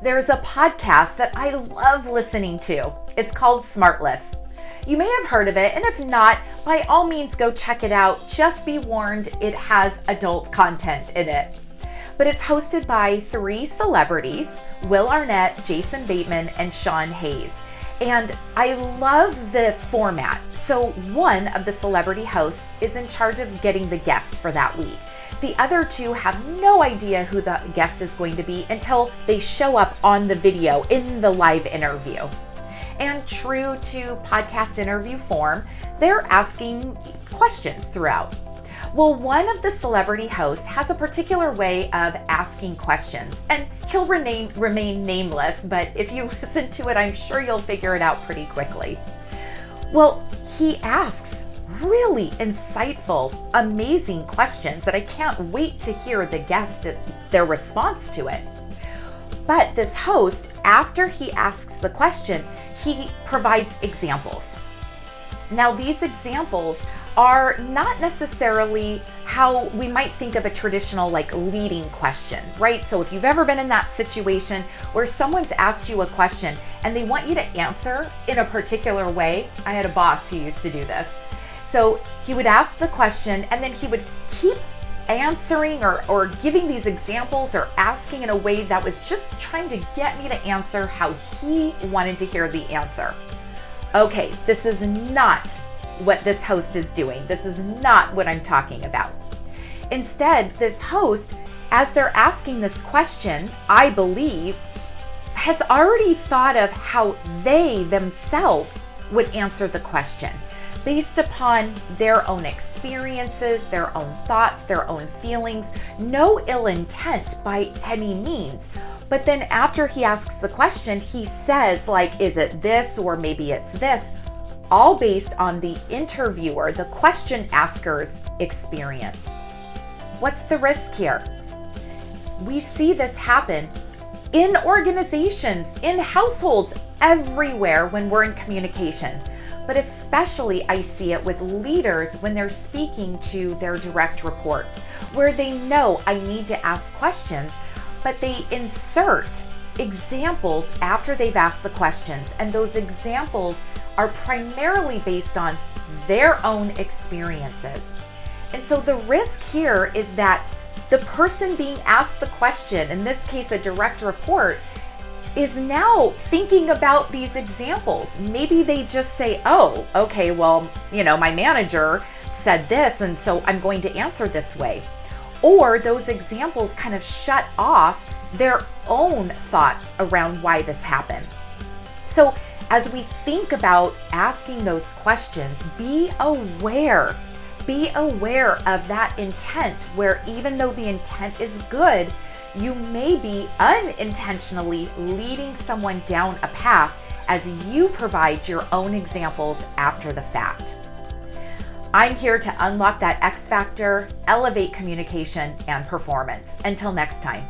there's a podcast that I love listening to. It's called SmartLess. You may have heard of it, and if not, by all means go check it out. Just be warned, it has adult content in it. But it's hosted by 3 celebrities, Will Arnett, Jason Bateman, and Sean Hayes. And I love the format. So one of the celebrity hosts is in charge of getting the guest for that week. The other 2 have no idea who the guest is going to be until they show up on the video in the live interview. And true to podcast interview form, they're asking questions throughout. Well, one of the celebrity hosts has a particular way of asking questions, and he'll remain nameless, but if you listen to it, I'm sure you'll figure it out pretty quickly. Well, he asks really insightful, amazing questions that I can't wait to hear their response to it. But this host, after he asks the question, he provides examples. Now, these examples are not necessarily how we might think of a traditional leading question, right? So if you've ever been in that situation where someone's asked you a question and they want you to answer in a particular way, I had a boss who used to do this. So he would ask the question and then he would keep answering or giving these examples or asking in a way that was just trying to get me to answer how he wanted to hear the answer. Okay, this is not what this host is doing. This is not what I'm talking about. Instead, this host, as they're asking this question, I believe, has already thought of how they themselves would answer the question based upon their own experiences, their own thoughts, their own feelings. No ill intent by any means. But then after he asks the question, he says, is it this or maybe it's this? All based on the interviewer, the question asker's experience. What's the risk here? We see this happen in organizations, in households, everywhere when we're in communication. But especially I see it with leaders when they're speaking to their direct reports, where they know I need to ask questions, but they insert examples after they've asked the questions. And those examples are primarily based on their own experiences. And so the risk here is that the person being asked the question, in this case a direct report, is now thinking about these examples. Maybe they just say, oh, okay, well, my manager said this, and so I'm going to answer this way. Or those examples kind of shut off their own thoughts around why this happened. So as we think about asking those questions, be aware of that intent, where even though the intent is good, you may be unintentionally leading someone down a path as you provide your own examples after the fact. I'm here to unlock that X factor, elevate communication and performance. Until next time.